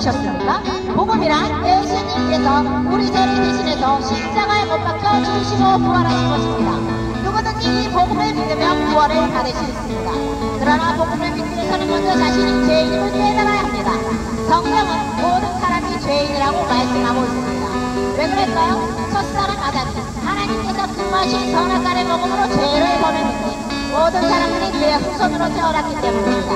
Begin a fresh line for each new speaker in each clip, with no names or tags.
보셨습니까? 복음이란 예수님께서 우리 죄를 대신해서 십자가에 못 박혀 죽으시고 부활하신 것입니다. 누구든지 이 복음을 믿으면 구원을 받을 수 있습니다. 그러나 복음을 믿기 위해서는 먼저 자신이 죄인임을 깨달아야 합니다. 성경은 모든 사람이 죄인이라고 말씀하고 있습니다. 왜 그럴까요? 첫사람 아담이 하나님께서 품으신 선악과를 먹음으로 죄를 범했는데 모든 사람들이 그의 후손으로 태어났기 때문입니다.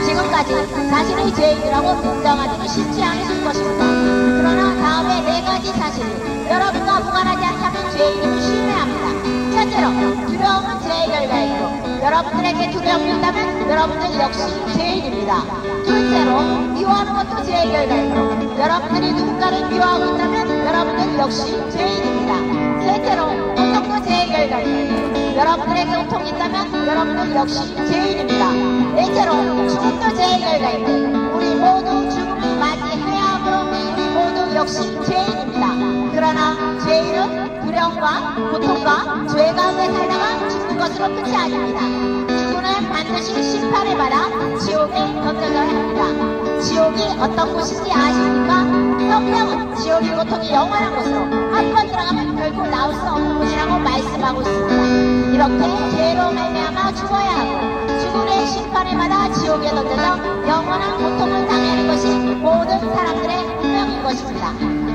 지금까지 자신의 죄인이라고 인정하기는 쉽지 않으실 것입니다. 그러나 다음에 네 가지 사실을 여러분과 무관하지 않다면 죄인임을 신뢰해야 합니다. 첫째로, 두려움은 죄의 결과이고 여러분들에게 두려움이 있다면 여러분들 역시 죄인입니다. 둘째로, 미워하는 것도 죄의 결과이고 여러분들이 누군가를 미워하고 있다면 여러분들 역시 죄인입니다. 셋째로, 고통도 죄의 결과이고 여러분들에게 고통이 있다면 여러분들 역시 죄인입니다. 넷째로, 죽음도 죄의 결과이고 우리 모두 죽음을 맞이해야 하므로 우리 모두 역시 죄인입니다. 그러나 죄인은 두려움과 고통과 죄 가운데 살다가 죽는 것으로 끝이 아닙니다. 죽음은 반드시 심판을 받아 지옥에 던져져야 합니다. 지옥이 어떤 곳인지 아십니까? 성경은 지옥의 고통이 영원한 곳으로 한 번 들어가면 결코 나올 수 없는 곳이라고 말씀하고 있습니다. 이렇게 죄로 말미암아 죽어야 하고 죽음의 심판을 받아 지옥에 던져져 영원한 고통을 당하는 것이 모든 사람들의 운명인 것입니다.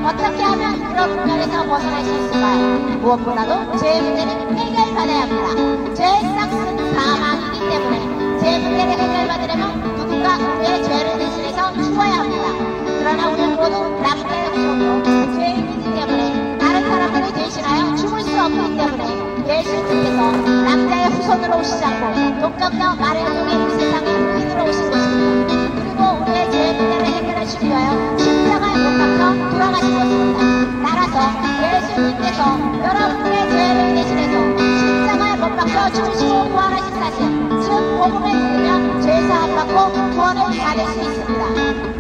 어떻게 하면 그런 운명에서 벗어날 수 있을까요? 무엇보다도 죄의 문제는 해결받아야 합니다. 죄의 싹은 사망이기 때문에 죄의 문제를 해결받으려면 누군가 우리의 죄를 대신해서 죽어야 합니다. 그러나 우리는 모두 남자의 후손으로 죄인이기 때문에 다른 사람들을 대신하여 죽을 수 없기 때문에 예수님께서 남자의 후손으로 오시지 않고 독점자 마리아 속에 이 세상에 의인으로 오신 것입니다. 그리고 우리의 죄의 문제를 해결하시기 위하여 십자가에 못 박혀 돌아가신 것입니다. 따라서 예수님께서 여러분들의 죄를 대신해서 십자가에 못 박혀 죽으시고 부활하신 사실, 즉 복음을 믿으면 죄사함 받고 구원을 받을 수 있습니다.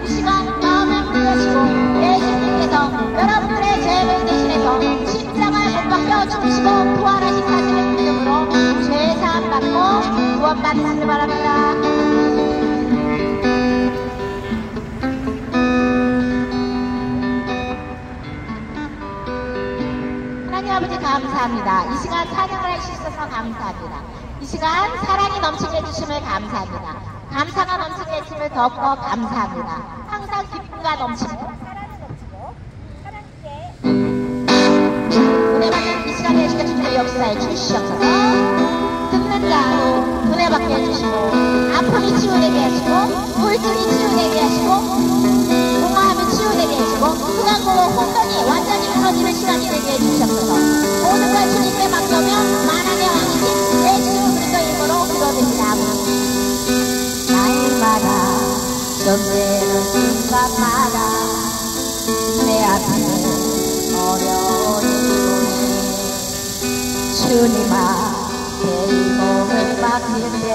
이 시간 마음을 물려주시고 예수님께서 여러분들의 죄를 대신해서 십자가에 못 박혀 죽으시고 부활하신 사실을 믿음으로 죄사함 받고 구원 받으시길 바랍니다. 아버지 감사합니다. 이 시간 찬양을 할 수 있어서 감사합니다. 이 시간 사랑이 넘치게 해주심을 감사합니다. 감사가 넘치게 해주심을 더욱더 감사합니다. 항상 기쁨과 넘치고 사랑이 넘치고 하나님께 은혜 받는 이 시간에 해주시는 역사에 주시옵소서. 듣는 자로 은혜 받게 해주시고 아픔이 치유되게 하시고 우울증이 치유되게 하시고 공허함이 치유되게 해주시고 흑암고 혼돈이 완전히 무너지는 시간이 되게 해주시옵소서. 모든 걸 주님께 맡겨며 만왕의 왕이신 예수 그리스도 이름으로 기도드립니다. 날마다 존재는 순간마다 내 앞에 어려운 일이 주님 앞에 이 몸을 맡길 때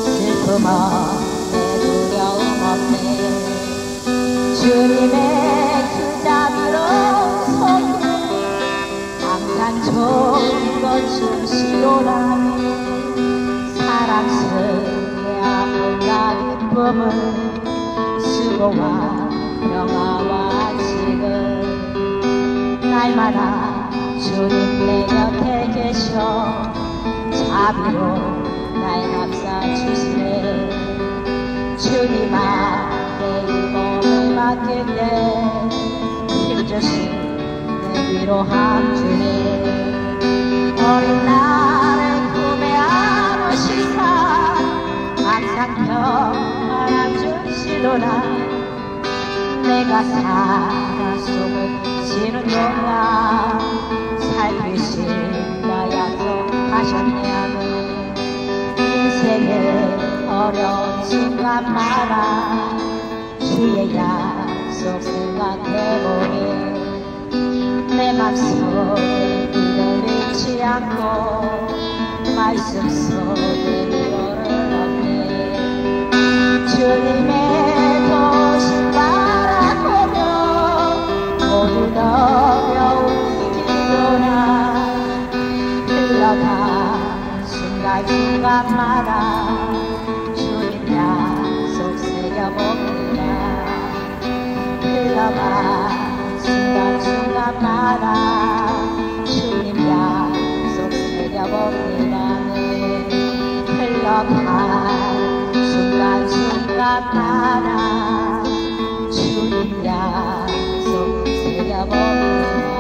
슬픔 없네 두려움 없네 주님의 그 자비로 손 항상 좋은 것 주시오라니 사랑스레 아픔과 기쁨을 수고와 평화와 지금 날마다 주님 내 곁에 계셔 자비로 날 감싸주시네 주님 앞에 이 몸을 맡길 때 힘주신 위로함 주님 어린 나를 품에 안으시사 항상 평안함 주시도다 내가 살아 숨을 쉬는 동안 살피신다 약속하셨냐며 인생의 어려운 순간마다 주의 약속 생각해보니 내 맘속에 믿음 잃지 않고 말씀 속에 위로를 얻네 주님의 도심 바라보며 모든 어려운 기도나 흘러가 순간순간마다 주님 약속 새겨봅니다 달려가 순간순간마다 주님 약속 새겨봅니다는 흘러간 순간순간마다 주님 약속 새겨봅니다는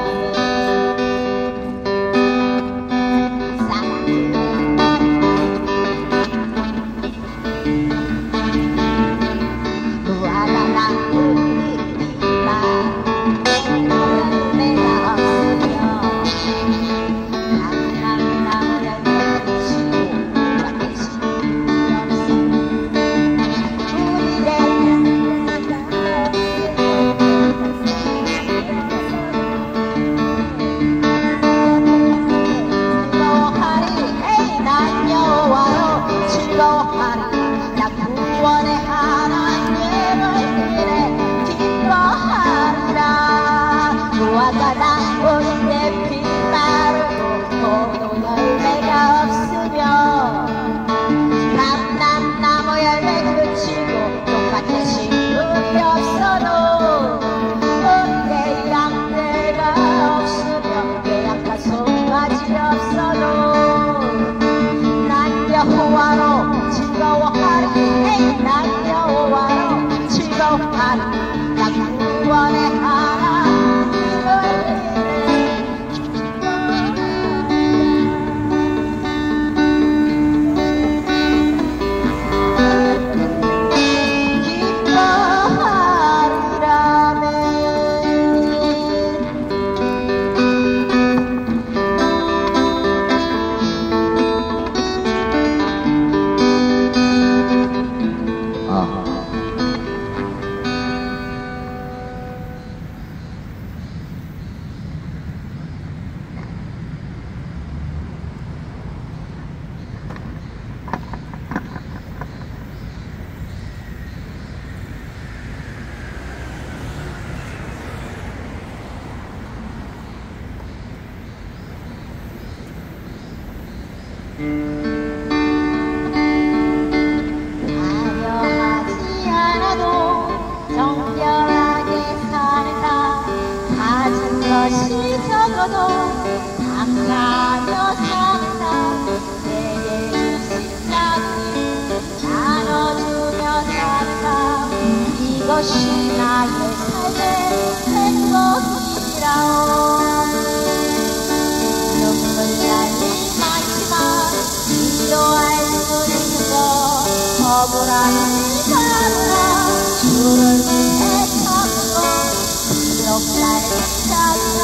화려하지 않아도 정결하게 사는다. 가진 것이 적어도 감사하며 산다. 내게 주신 자들이 나눠주며 산다. 이것이 나의 삶의 행복이라오. 눈물 날린 많지만 기도할 수 있는 것 억울함이 가느라 주를 위해 참고 비록 나를 찾아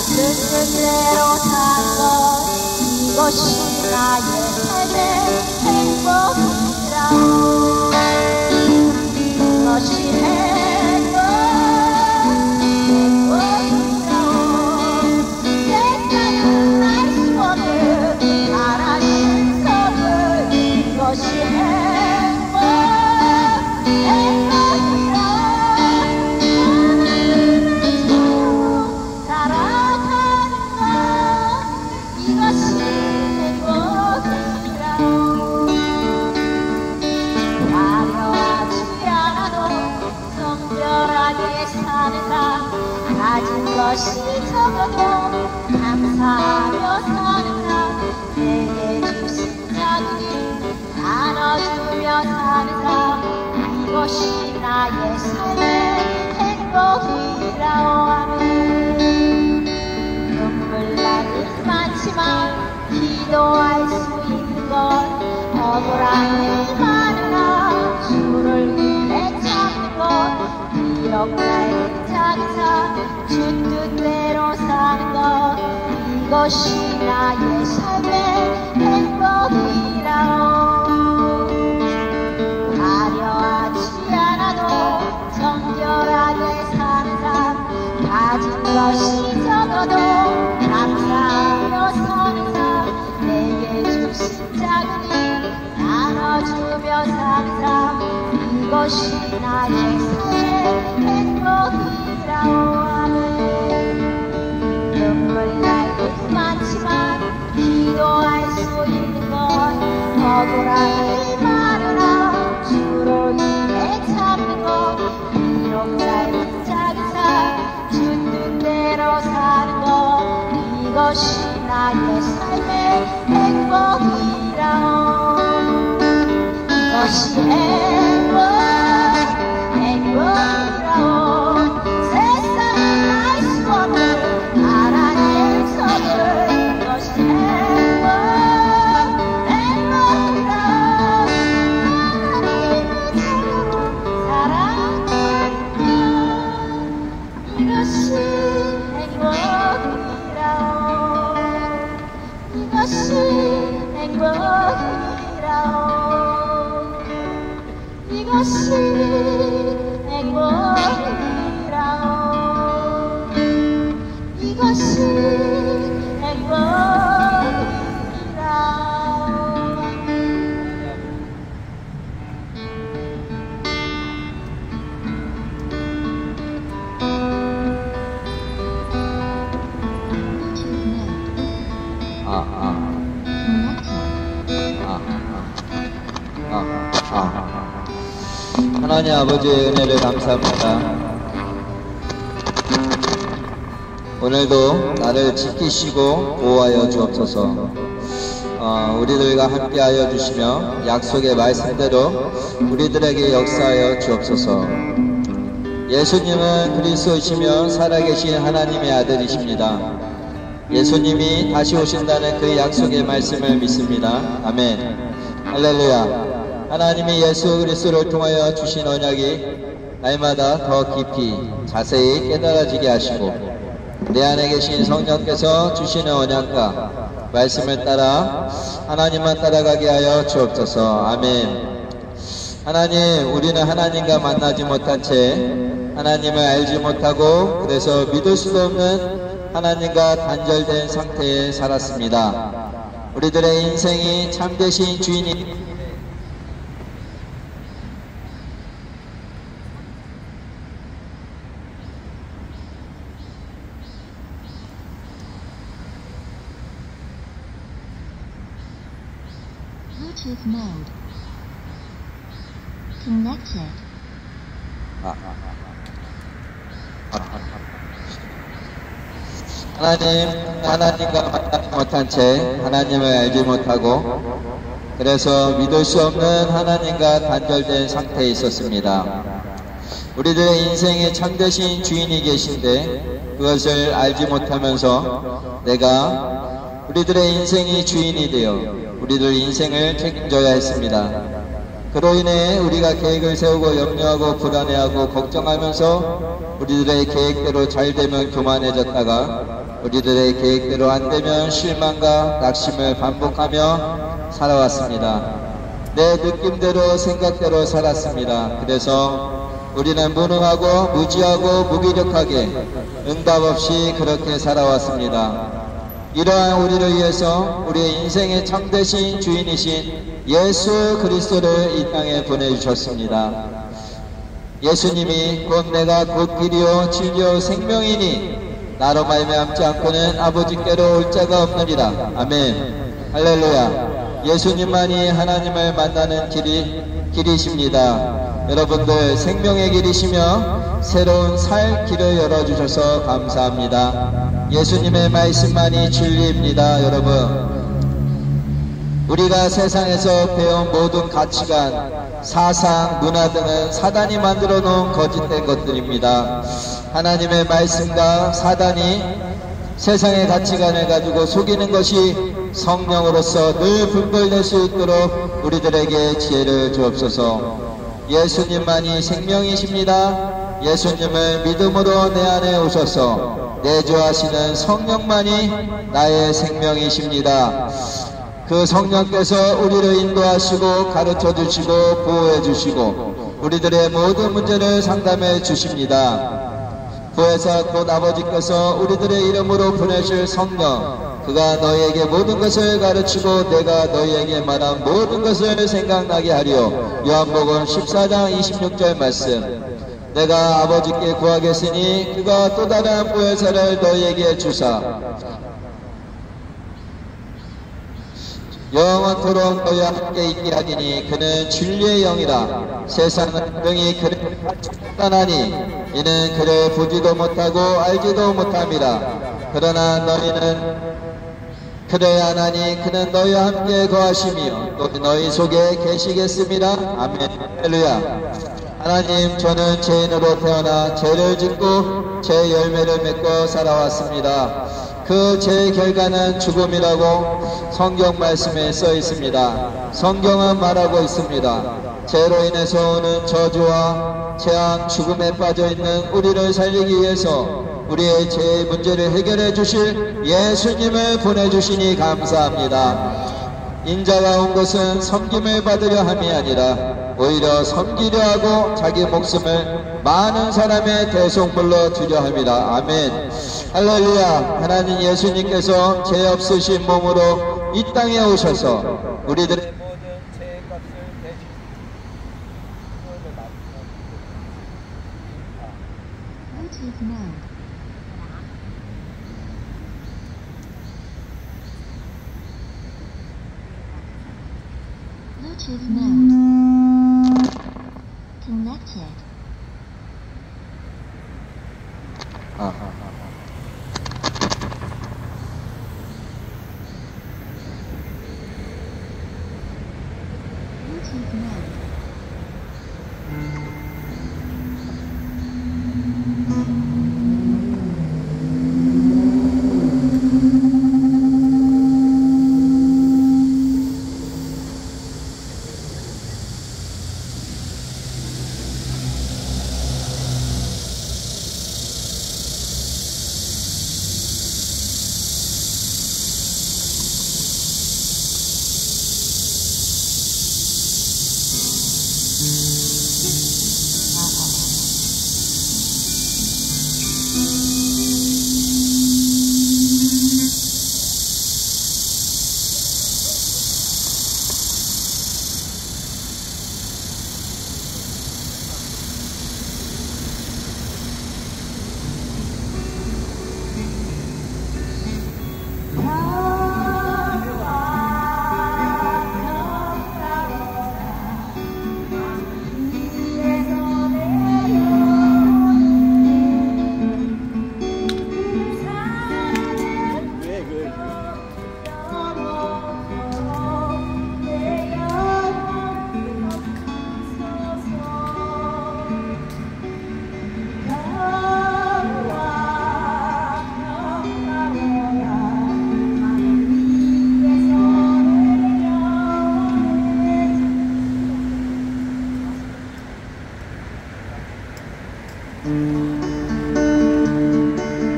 듣는 대로 산 것 이것이 나의 삶의 행복이라오. 이것이 가진 것이 적어도 감사하며 사는다. 내게 주신 자들이 나눠주며 사는다. 이것이 나의 삶의 행복이라오. 하는 눈물 나는 많지만 기도할 수 있는 건 억울함이 많으나 주를 위해 참는 것 비록 나의 작은 삶 주 뜻대로 사는 것 이것이 나의 삶의 행복이라오. 화려하지 않아도 정결하게 사는 삶 가진 것이 적어도 감사하며 사는 삶 내게 주신 자들이 나눠주며 사는 삶 이것이 나의 삶의 행복이라오. 눈물 날 것 많지만 기도할 수 있는 건 억울함이 많으나 주를 위해 참는 것 비록 짧은 작은 이것이 나의 삶의 행복이라오. 이것이 행복이라오. 세상은 알 수 없는 하나님 선물. 이것이 행복이라오. 하나님을 사랑한다. 이것이 이것이 행복이라오. 이것이 행복이라오. 이것이 행복이라오.
하나님 아버지의 은혜를 감사합니다. 오늘도 나를 지키시고 보호하여 주옵소서. 우리들과 함께하여 주시며 약속의 말씀대로 우리들에게 역사하여 주옵소서. 예수님은 그리스도이시며 살아계신 하나님의 아들이십니다. 예수님이 다시 오신다는 그 약속의 말씀을 믿습니다. 아멘. 할렐루야. 하나님이 예수 그리스도를 통하여 주신 언약이 날마다 더 깊이 자세히 깨달아지게 하시고 내 안에 계신 성령께서 주시는 언약과 말씀을 따라 하나님만 따라가게 하여 주옵소서. 아멘. 하나님, 우리는 하나님과 만나지 못한 채 하나님을 알지 못하고 그래서 믿을 수도 없는 하나님과 단절된 상태에 살았습니다. 우리들의 인생이 참되신 주인이
Bluetooth mode. Connected.
하나님과 만나지 못한 채 하나님을 알지 못하고 그래서 믿을 수 없는 하나님과 단절된 상태에 있었습니다. 우리들의 인생에 참되신 주인이 계신데 그것을 알지 못하면서 내가 우리들의 인생이 주인이 되어 우리들 인생을 책임져야 했습니다. 그로 인해 우리가 계획을 세우고 염려하고 불안해하고 걱정하면서 우리들의 계획대로 잘 되면 교만해졌다가 우리들의 계획대로 안 되면 실망과 낙심을 반복하며 살아왔습니다. 내 느낌대로 생각대로 살았습니다. 그래서 우리는 무능하고 무지하고 무기력하게 응답 없이 그렇게 살아왔습니다. 이러한 우리를 위해서 우리의 인생의 참되신 주인이신 예수 그리스도를 이 땅에 보내주셨습니다. 예수님이 곧 내가 곧 길이요 진리요 생명이니 나로 말미암지 않고는 아버지께로 올 자가 없느니라. 아멘. 할렐루야. 예수님만이 하나님을 만나는 길이십니다. 여러분들 생명의 길이시며 새로운 살 길을 열어주셔서 감사합니다. 예수님의 말씀만이 진리입니다. 여러분, 우리가 세상에서 배운 모든 가치관, 사상, 문화 등은 사단이 만들어 놓은 거짓된 것들입니다. 하나님의 말씀과 사단이 세상의 가치관을 가지고 속이는 것이 성령으로서 늘 분별될 수 있도록 우리들에게 지혜를 주옵소서. 예수님만이 생명이십니다. 예수님을 믿음으로 내 안에 오셔서 내주하시는 성령만이 나의 생명이십니다. 그 성령께서 우리를 인도하시고 가르쳐 주시고 보호해 주시고 우리들의 모든 문제를 상담해 주십니다. 구해사 곧 아버지께서 우리들의 이름으로 보내실 성령, 그가 너희에게 모든 것을 가르치고 내가 너희에게 말한 모든 것을 생각나게 하리요. 요한복음 14장 26절 말씀. 내가 아버지께 구하겠으니 그가 또 다른 보혜사를 너희에게 주사 영원토록 너희와 함께 있게 하리니 그는 진리의 영이라. 세상은 능히 그를 따나니 이는 그를 보지도 못하고 알지도 못함이라. 그러나 너희는 그래 하나니 그는 너희와 함께 거하시며 또 너희 속에 계시겠습니다. 아멘. 할렐루야. 하나님, 저는 죄인으로 태어나 죄를 짓고 죄 열매를 맺고 살아왔습니다. 그 죄의 결과는 죽음이라고 성경 말씀에 써 있습니다. 성경은 말하고 있습니다. 죄로 인해서 오는 저주와 재앙, 죽음에 빠져 있는 우리를 살리기 위해서 우리의 죄의 문제를 해결해 주실 예수님을 보내주시니 감사합니다. 인자가 온 것은 섬김을 받으려 함이 아니라 오히려 섬기려 하고 자기 목숨을 많은 사람의 대속물로 주려 함이라. 아멘. 할렐루야. 하나님 예수님께서 죄 없으신 몸으로 이 땅에 오셔서 우리들의 모든 죄의 값을
Bluetooth mode. Bluetooth mode. Connected. Bluetooth mode.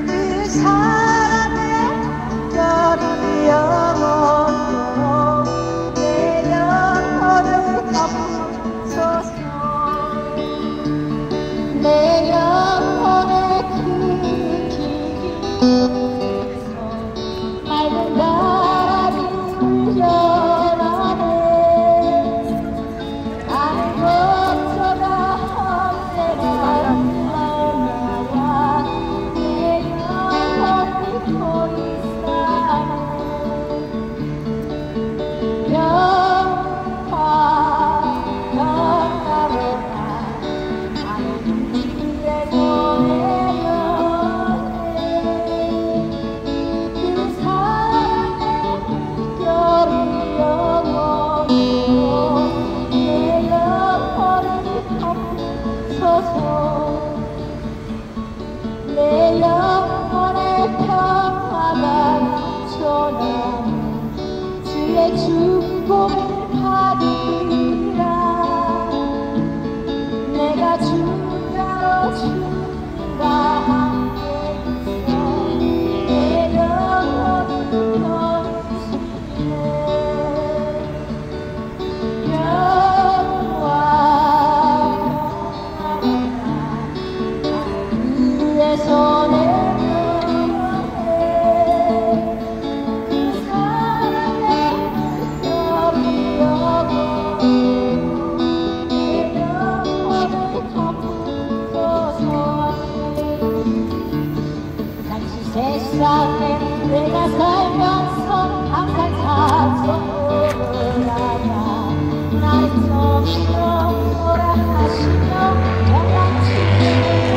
그 사랑의 별이 영원토록 내 영혼을 덮으소서. 내 영혼의 그 길에서 맑은 바람이 흘러나네. 나는 걱정가 언제나 날마다 내 영혼을 보이사네. 영화 영화로나 하늘 위에서 내 영혼을 그 사랑의 별이 영원토록 내 영혼을 덮으소서. 내 영혼의 평화가 넘쳐나는 주의 축복을 받으리라. 내가 주가 주님과 함께 있어 내 영혼을 거두시네. 영화 위에서 내 영혼에 그 사랑의 별이 영원토록 내 영혼을 덮으소서. 잠시 세상에 내가 살면서 항상 사정을 하냐. 나를 정의로 오라 하시며 영광 주시리라.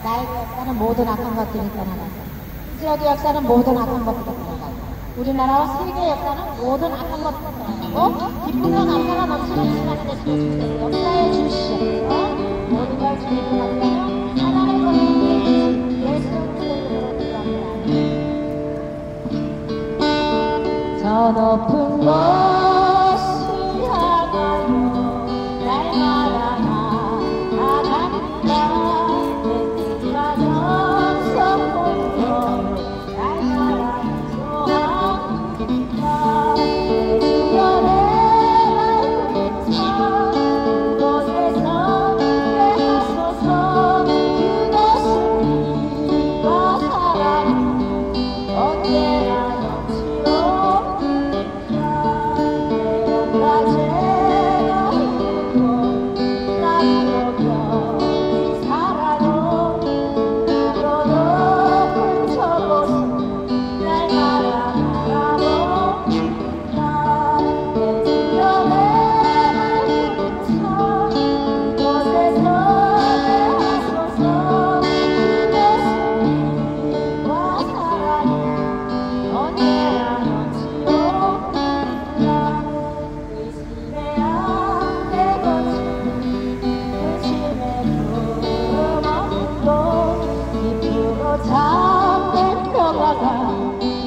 나의 역사는 모든 악한 것들이 떠나가고 이 지역의 역사는 모든 악한 것들이 떠나가고 우리나라와 세계의 역사는 모든 악한 것들이 떠나가고 기쁨과 감사가 넘치는 시간이 됐으면 좋겠어요. 역사에 주시옵소서. 모든 걸 주님께 맡기며 하나님의 권능이 예수 그리스도로 기도합니다. 저 높은 곳을 향하여 날마다 나아갑니다. 내 뜻과 정성으로 날마다 소원합니다. 내 주변에 맑은 그곳에서 예하소서. 그것은 빛과 사랑이 언제나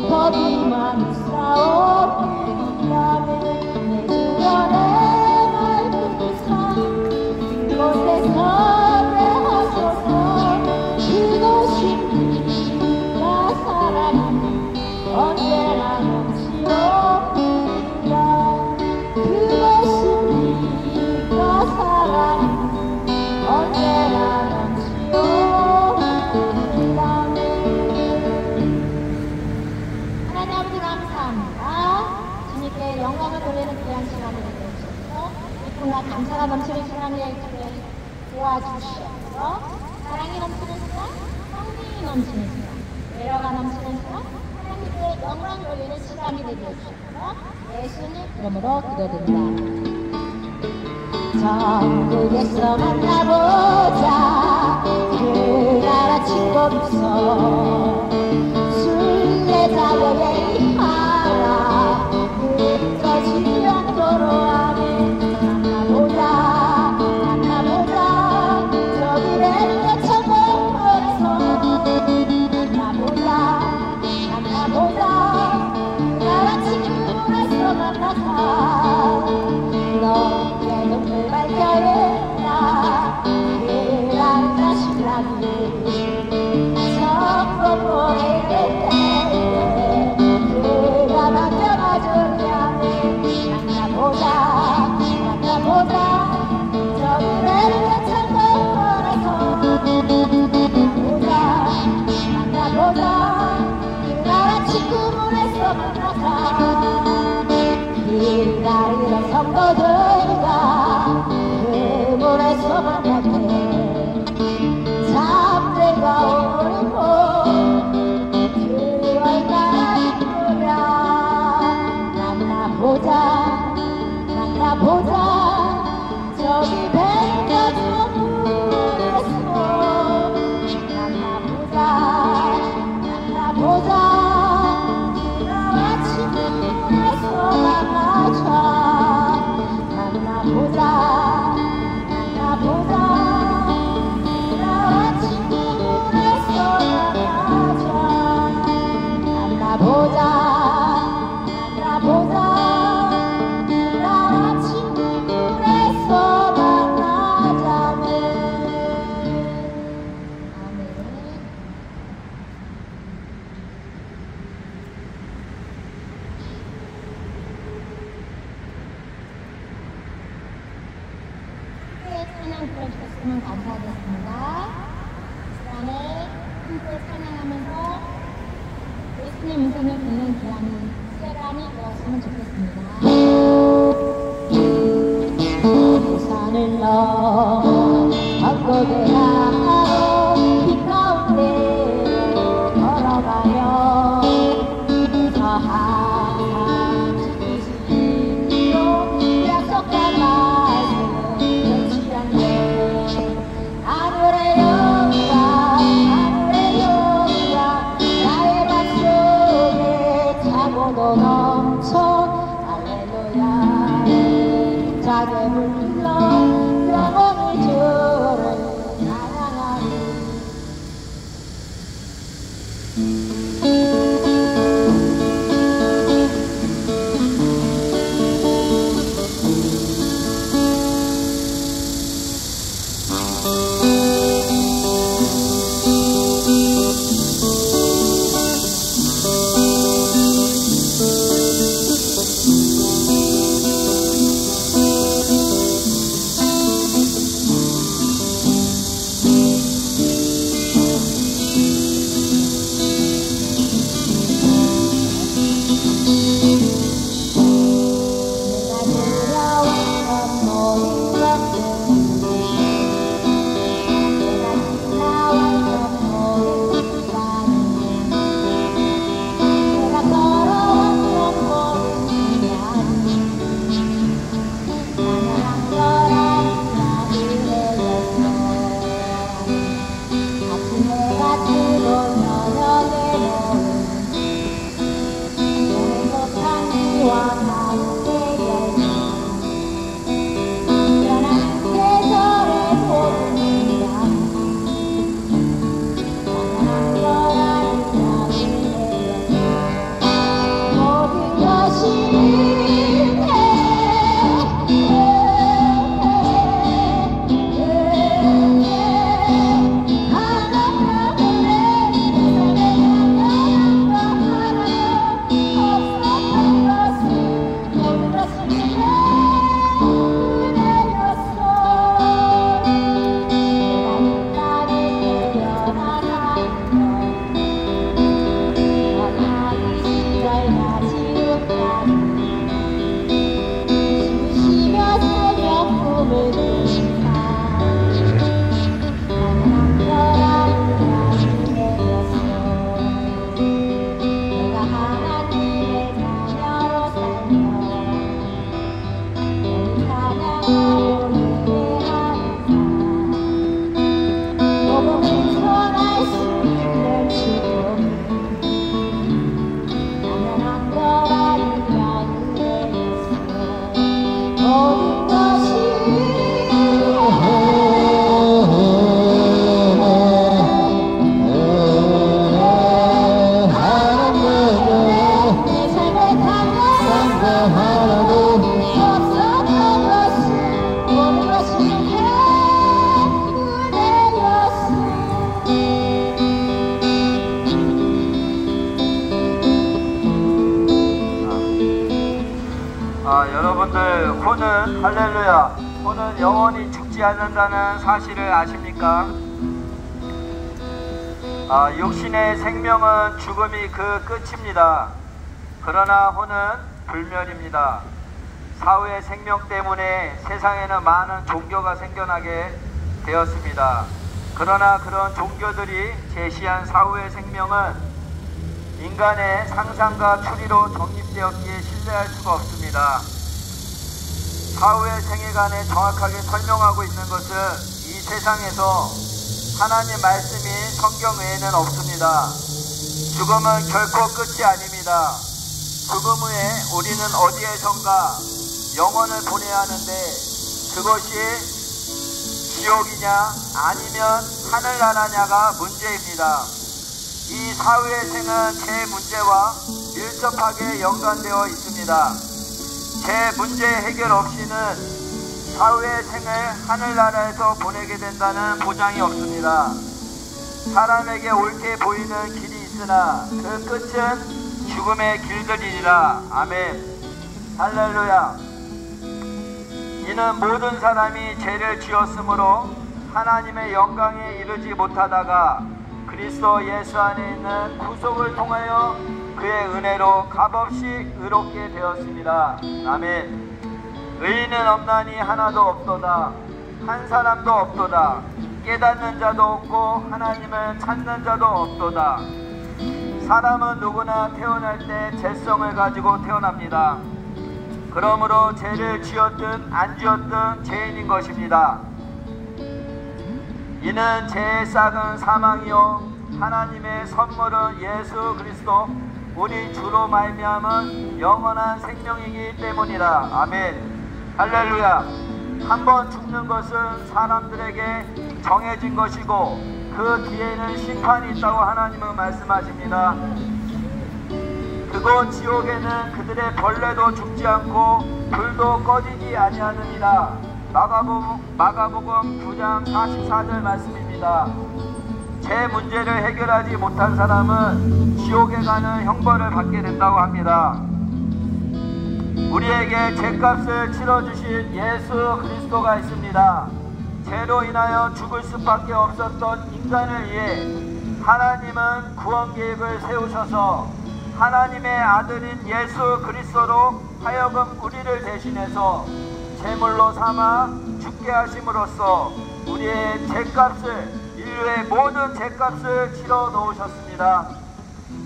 거기만 싸웁니다. 내 주변에 맑은 산 그곳에서 예하소서. 그곳이 빛과 사랑이 언제나 넘치옵니다. 그곳이 빛과 사랑이 언제나 넘치옵니다. 주님께 영광을 돌리는 귀한 시간을 주셔서 기쁨과 감사가 넘치는 시간을 도와주시옵소서. 사랑이 넘치는 시간, 성경이 넘치는 시간, 배려가 넘치는 시간, 하나님께 영광을 돌리는 시간이 되게 해주셔서 예수님 이름으로 기도드립니다. 천국에서 만나보자. 그 나라 친구로서 순례자 여행하라. 그저지 않도록 아멘. 만나보자 만나보자. 저들의 천국에서 만나보자 만나보자. 그 나라 친구로서 만나자. 너의 눈을 밝혀내라. 그 남자 신랑이 성공을 때 그가 남겨가주랴. 만나보자 만나보자. 저들의 천국에서 만나보자. 그 나라 친구문에서 만나자. 기다리는 성도들과 그 문에서 만나게. 잠들과 오르고 그 얼마나 기쁘랴. 만나보자 만나보자. 저기 백가족 문에서 만나보자 만나보자. 나와 친구에서 만나자. 만나보자 만나보자. 나와 친구에서 만나자. 만나보자 만나보자. 나와 친구에서 만나자면 아멘. 찬양 불러주셨으면 감사하겠습니다. 이 시간에 함께 찬양하면서 예수님 음성을 듣는 귀한 시간이 되었으면 좋겠습니다. 산을 넘어 벚꽃에 향하여 빛 가운데 걸어가며 저 항상 지키시기로 약속한 말씀 하늘의 영광
여러분들 혼은 할렐루야, 혼은 영원히 죽지 않는다는 사실을 아십니까? 육신의 생명은 죽음이 그 끝입니다. 그러나 혼은 불멸입니다. 사후의 생명 때문에 세상에는 많은 종교가 생겨나게 되었습니다. 그러나 그런 종교들이 제시한 사후의 생명은 인간의 상상과 추리로 정립되었기에 신뢰할 수가 없습니다. 사후의 생애관에 정확하게 설명하고 있는 것은 이 세상에서 하나님 말씀이 성경 외에는 없습니다. 죽음은 결코 끝이 아닙니다. 죽음 후에 우리는 어디에선가 영혼을 보내야 하는데 그것이 지옥이냐 아니면 하늘나라냐가 문제입니다. 이 사후의 생은 제 문제와 밀접하게 연관되어 있습니다. 제 문제 해결 없이는 사후의 생을 하늘나라에서 보내게 된다는 보장이 없습니다. 사람에게 옳게 보이는 길이 있으나 그 끝은 죽음의 길들이리라. 아멘. 할렐루야. 이는 모든 사람이 죄를 지었으므로 하나님의 영광에 이르지 못하다가 그리스도 예수 안에 있는 구속을 통하여 그의 은혜로 값없이 의롭게 되었습니다. 아멘. 의인은 없나니 하나도 없도다. 한 사람도 없도다. 깨닫는 자도 없고 하나님을 찾는 자도 없도다. 사람은 누구나 태어날 때 죄성을 가지고 태어납니다. 그러므로 죄를 지었든 안 지었든 죄인인 것입니다. 이는 죄의 싹은 사망이요 하나님의 선물은 예수 그리스도 우리 주로 말미암은 영원한 생명이기 때문이라. 아멘. 할렐루야. 한번 죽는 것은 사람들에게 정해진 것이고 그 뒤에는 심판이 있다고 하나님은 말씀하십니다. 그곳 지옥에는 그들의 벌레도 죽지 않고 불도 꺼지지 아니하느니라. 마가복음 9장 44절 말씀입니다. 제 문제를 해결하지 못한 사람은 지옥에 가는 형벌을 받게 된다고 합니다. 우리에게 죄값을 치러주신 예수 그리스도가 있습니다. 죄로 인하여 죽을 수밖에 없었던 인간을 위해 하나님은 구원 계획을 세우셔서 하나님의 아들인 예수 그리스도로 하여금 우리를 대신해서 제물로 삼아 죽게 하심으로써 우리의 죄값을, 인류의 모든 죄값을 치러 놓으셨습니다.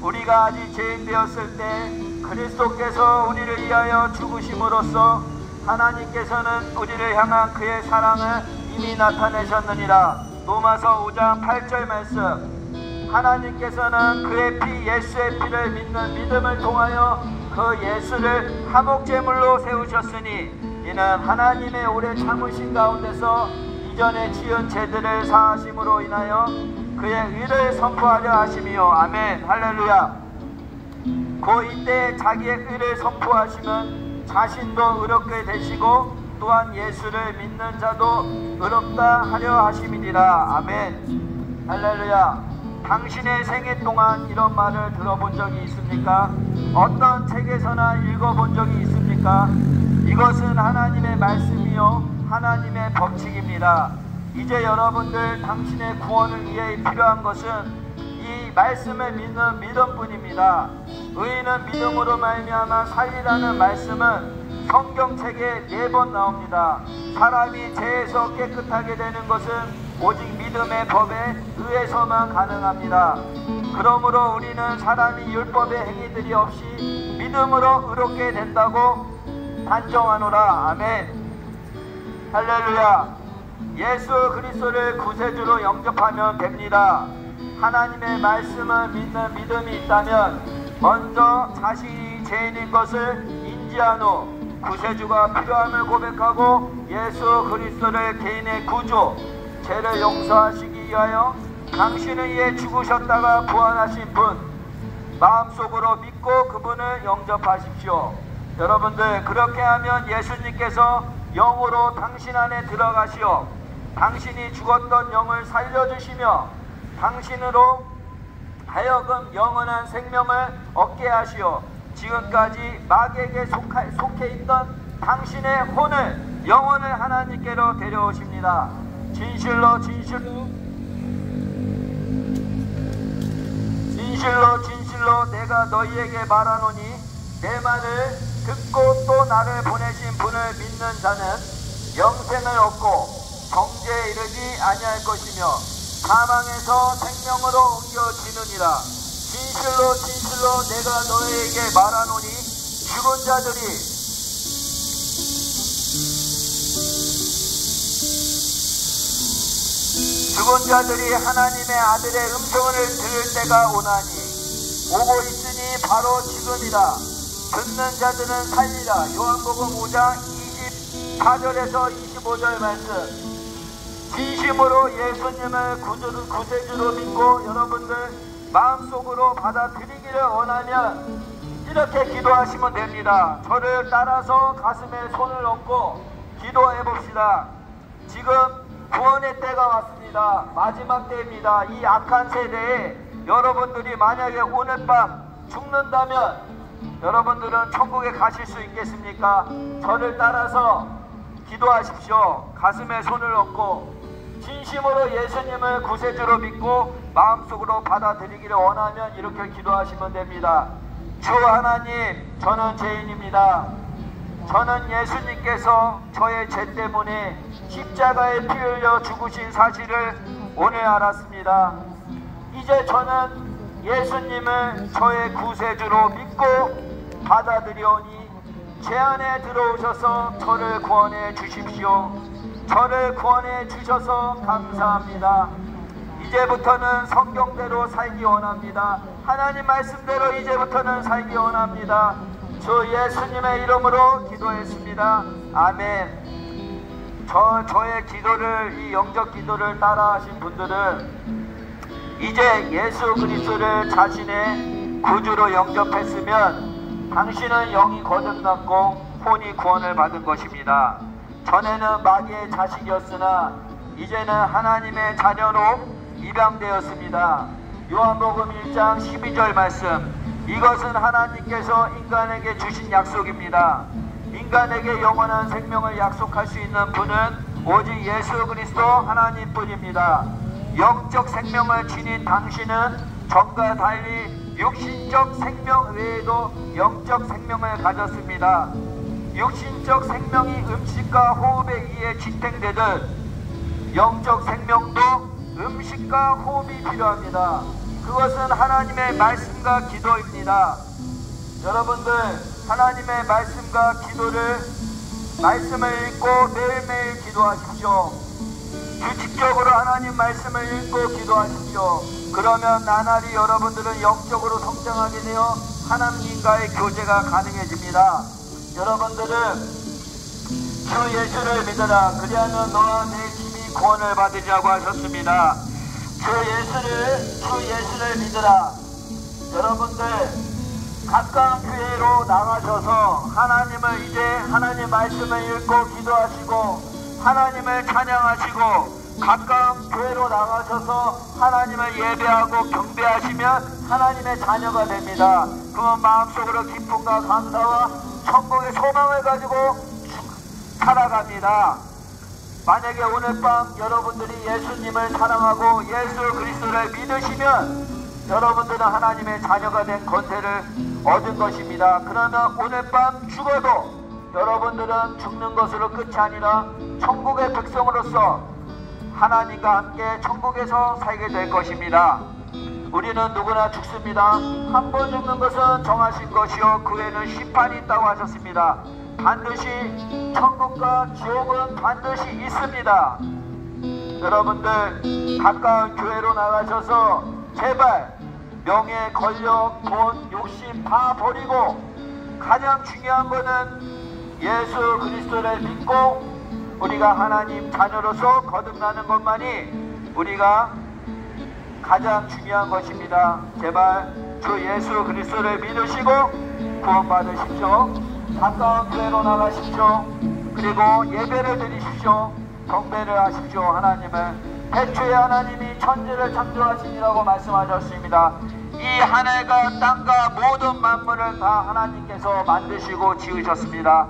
우리가 아직 죄인 되었을 때 그리스도께서 우리를 위하여 죽으심으로써 하나님께서는 우리를 향한 그의 사랑을 이미 나타내셨느니라. 로마서 5장 8절 말씀. 하나님께서는 그의 피 예수의 피를 믿는 믿음을 통하여 그 예수를 화목제물로 세우셨으니 이는 하나님의 오래 참으신 가운데서 이전에 지은 죄들을 사하심으로 인하여 그의 의를 선포하려 하심이요. 아멘. 할렐루야. 그 이때 자기의 의를 선포하시면 자신도 의롭게 되시고 또한 예수를 믿는 자도 의롭다 하려 하심이니라. 아멘. 할렐루야. 당신의 생애 동안 이런 말을 들어본 적이 있습니까? 어떤 책에서나 읽어본 적이 있습니까? 이것은 하나님의 말씀이요 하나님의 법칙입니다. 이제 여러분들 당신의 구원을 위해 필요한 것은 이 말씀을 믿는 믿음뿐입니다. 의인은 믿음으로 말미암아 살리라는 말씀은 성경책에 4번 나옵니다. 사람이 죄에서 깨끗하게 되는 것은 오직 믿음의 법에 의해서만 가능합니다. 그러므로 우리는 사람이 율법의 행위들이 없이 믿음으로 의롭게 된다고 단정하노라. 아멘. 할렐루야. 예수 그리스도를 구세주로 영접하면 됩니다. 하나님의 말씀을 믿는 믿음이 있다면 먼저 자신이 죄인인 것을 인지한 후 구세주가 필요함을 고백하고 예수 그리스도를 개인의 구주, 죄를 용서하시기 위하여 당신을 위해 죽으셨다가 부활하신 분 마음속으로 믿고 그분을 영접하십시오. 여러분들 그렇게 하면 예수님께서 영으로 당신 안에 들어가시어 당신이 죽었던 영을 살려주시며 당신으로 하여금 영원한 생명을 얻게 하시어 지금까지 마귀에게 속해 있던 당신의 혼을, 영혼을 하나님께로 데려오십니다. 진실로 내가 너희에게 말하노니 내 말을 듣고 또 나를 보내신 분을 믿는 자는 영생을 얻고 정죄에 이르지 아니할 것이며 사망에서 생명으로 옮겨지느니라. 진실로 내가 너희에게 말하노니 죽은 자들이 하나님의 아들의 음성을 들을 때가 오나니 오고 있으니 바로 지금이다. 듣는 자들은 살리라. 요한복음 5장 24절에서 25절 말씀. 진심으로 예수님을 구세주로 믿고 여러분들 마음속으로 받아들이기를 원하면 이렇게 기도하시면 됩니다. 저를 따라서 가슴에 손을 얹고 기도해 봅시다. 지금 구원의 때가 왔습니다. 마지막 때입니다. 이 악한 세대에 여러분들이 만약에 오늘 밤 죽는다면 여러분들은 천국에 가실 수 있겠습니까? 저를 따라서 기도하십시오. 가슴에 손을 얹고 진심으로 예수님을 구세주로 믿고 마음속으로 받아들이기를 원하면 이렇게 기도하시면 됩니다. 주 하나님, 저는 죄인입니다. 저는 예수님께서 저의 죄 때문에 십자가에 피 흘려 죽으신 사실을 오늘 알았습니다. 이제 저는 예수님을 저의 구세주로 믿고 받아들이오니 제 안에 들어오셔서 저를 구원해 주십시오. 저를 구원해 주셔서 감사합니다. 이제부터는 성경대로 살기 원합니다. 하나님 말씀대로 이제부터는 살기 원합니다. 주 예수님의 이름으로 기도했습니다. 아멘. 저의 기도를, 이 영적 기도를 따라 하신 분들은 이제 예수 그리스도를 자신의 구주로 영접했으면 당신은 영이 거듭났고 혼이 구원을 받은 것입니다. 전에는 마귀의 자식이었으나 이제는 하나님의 자녀로 입양되었습니다. 요한복음 1장 12절 말씀, 이것은 하나님께서 인간에게 주신 약속입니다. 인간에게 영원한 생명을 약속할 수 있는 분은 오직 예수 그리스도 하나님뿐입니다. 영적 생명을 지닌 당신은 전과 달리 육신적 생명 외에도 영적 생명을 가졌습니다. 육신적 생명이 음식과 호흡에 의해 지탱되듯 영적 생명도 음식과 호흡이 필요합니다. 그것은 하나님의 말씀과 기도입니다. 여러분들, 하나님의 말씀과 기도를, 말씀을 읽고 매일매일 기도하십시오. 규칙적으로 하나님 말씀을 읽고 기도하십시오. 그러면 나날이 여러분들은 영적으로 성장하게 되어 하나님과의 교제가 가능해집니다. 여러분들은 주 예수를 믿어라. 그리하면 너와 내 집이 구원을 받으자고 하셨습니다. 주 예수를 믿으라. 여러분들, 각각 교회로 나가셔서 하나님을 이제 하나님 말씀을 읽고 기도하시고 하나님을 찬양하시고 각각 교회로 나가셔서 하나님을 예배하고 경배하시면 하나님의 자녀가 됩니다. 그러면 마음속으로 기쁨과 감사와 천국의 소망을 가지고 살아갑니다. 만약에 오늘 밤 여러분들이 예수님을 사랑하고 예수 그리스도를 믿으시면 여러분들은 하나님의 자녀가 된 권세를 얻은 것입니다. 그러면 오늘 밤 죽어도 여러분들은 죽는 것으로 끝이 아니라 천국의 백성으로서 하나님과 함께 천국에서 살게 될 것입니다. 우리는 누구나 죽습니다. 한 번 죽는 것은 정하신 것이요 그 후에는 심판이 있다고 하셨습니다. 반드시 천국과 지옥은 반드시 있습니다. 여러분들, 가까운 교회로 나가셔서 제발 명예, 권력, 돈, 욕심 다 버리고 가장 중요한 것은 예수 그리스도를 믿고 우리가 하나님 자녀로서 거듭나는 것만이 우리가 가장 중요한 것입니다. 제발 주 예수 그리스도를 믿으시고 구원 받으십시오. 가까운 교회로 나가십시오. 그리고 예배를 드리십시오. 경배를 하십시오. 하나님을 태초에 하나님이 천지를 창조하시니라고 말씀하셨습니다. 이 하늘과 땅과 모든 만물을 다 하나님께서 만드시고 지으셨습니다.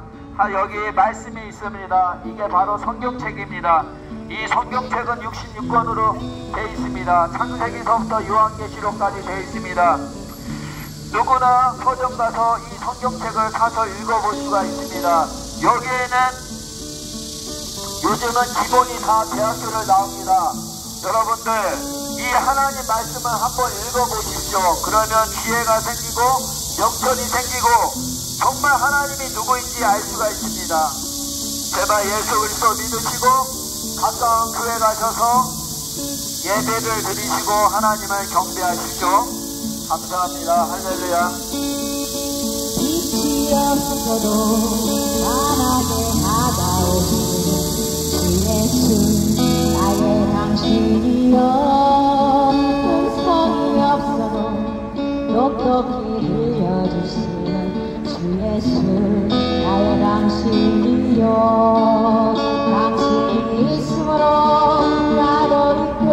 여기 말씀이 있습니다. 이게 바로 성경책입니다. 이 성경책은 66권으로 되어 있습니다. 창세기서부터 요한계시록까지 되어 있습니다. 누구나 서점 가서 이 성경책을 사서 읽어볼 수가 있습니다. 여기에는 요즘은 기본이 다 대학교를 나옵니다. 여러분들, 이 하나님 말씀을 한번 읽어보십시오. 그러면 지혜가 생기고 영천이 생기고 정말 하나님이 누구인지 알 수가 있습니다. 제발 예수 그리스도 믿으시고 가까운 교회 가셔서 예배를 드리시고 하나님을 경배하십시오. 감사합니다. 할렐루야.
빛이 없어도 환하게 다가오시는 주 예수 나의 당신이여. 음성이 없어도 똑똑히 들려주시는 주 예수 나의 당신이여. 당신이 있음으로 나도 있고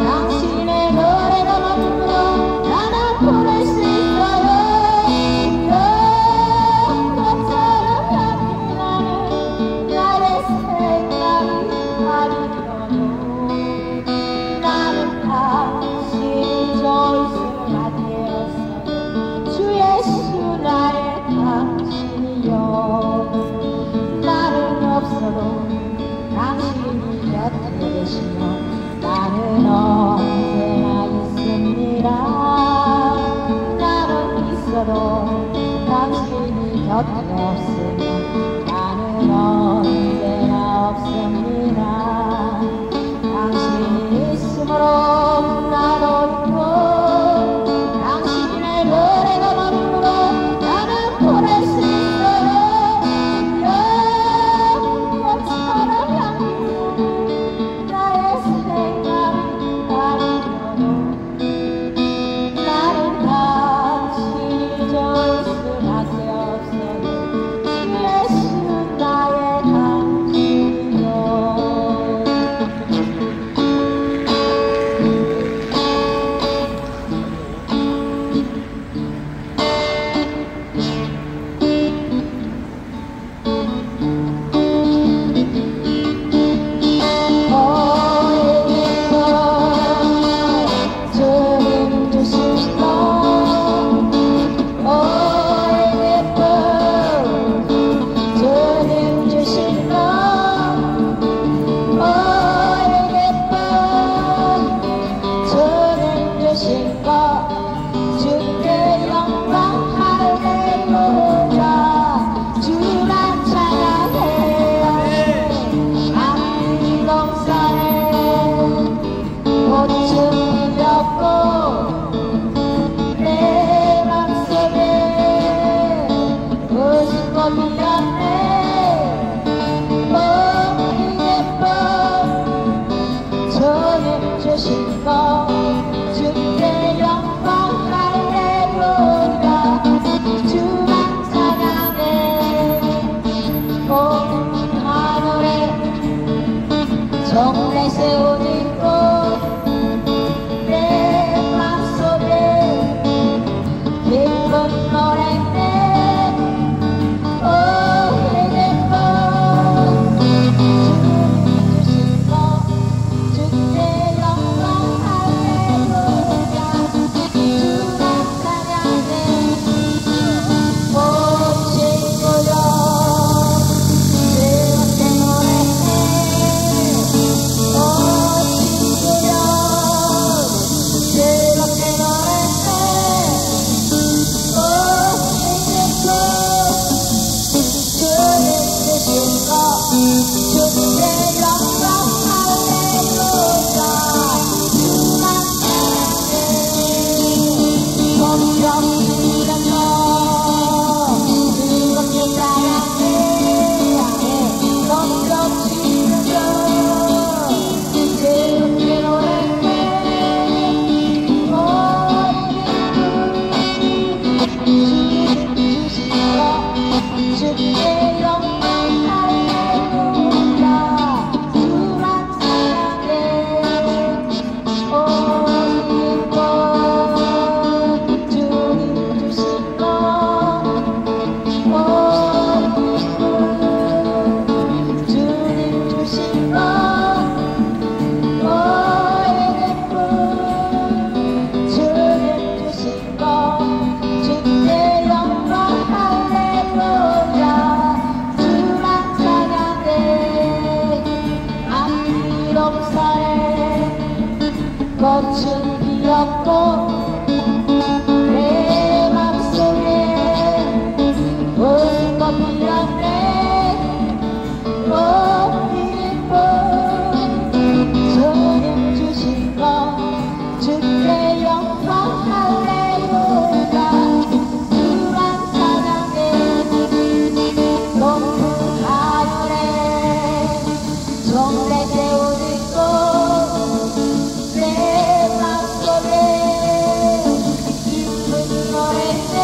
당신의 노래가 멈추고 나는 부를 수 있어요. 영광처럼 향기 나는 나의 생각이 아니더도 나는 당신이 조이스를 맞이었어요. 주 예수 나의 당신이여. 나는 없어도 당신이 곁에 계시면 나는 언제나 있습니다. 나는 있어도 당신이 곁에 없으면 나는 언제나 없습니다. 당신이 있음으로 나도 있고 당신의 노래가 멈추고 나는 부를 수 있어요. 영광처럼 향기는 나의 주신 것 주의 영광 할렐루야 주만 사랑해 온 하늘에 정례 세우는 꽃내 맘속에 기쁜 노래네 오래된 것 주님 주신 것 주의 영광 할렐루야 주만 사랑해 온 친구여 즐겁게 노래해 온 친구여 즐겁게 노래해 주님 주신 것 주의 영광 할렐루야 주만 사랑해 성령 지면서 즐겁게 사랑해 성령 지면서 즐겁게 노래해 주님 주신 것 주의 영광 할렐루야 주만 사랑해 오신 것 주님 주신 것 주님 주신 것 오래된 분 주님 주신 것 주의 영광 할렐루야 주만 사랑해 앞뒤동산에 꽃은 피었고 내 맘속에 웃음꽃 피었네 주님 주신 것 주의 영광 할렐루야 주만 사랑해 높은 하늘에 정례 세우는 꽃내 맘속에 기쁜 노래네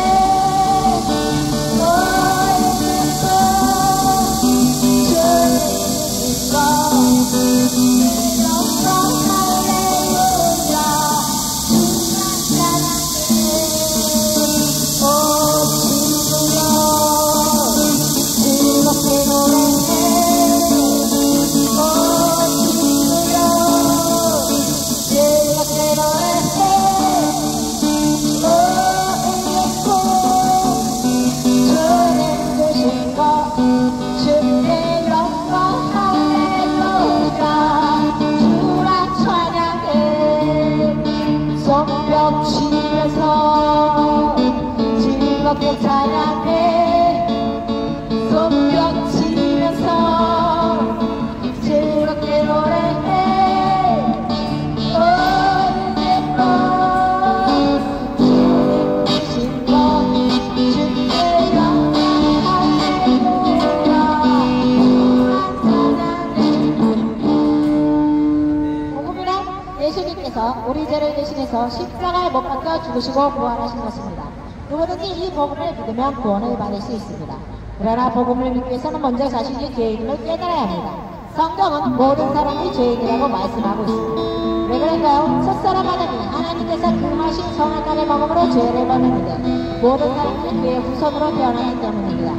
주의 영광 할렐루야 주라 찬양해 손뼉 치면서 즐겁게 찬양해 손뼉 치면서 즐겁게 노래해 오래된 것 주님 주신 것 주의 영광 할렐루야 복음이란 예수님께서 우리 죄를 대신해서 십자가에 못 박혀 죽으시고 부활하신 것입니다. 누구든지 이 복음을 믿으면 구원을 받을 수 있습니다. 그러나 복음을 믿기 위해서는 먼저 자신이 죄인임을 깨달아야 합니다. 성경은 모든 사람이 죄인이라고 말씀하고 있습니다. 왜 그런가요? 첫사람 아담이 하나님께서 금하신 선악과를 먹음으로 죄를 받았는데 모든 사람들이 그의 후손으로 태어났기 때문입니다.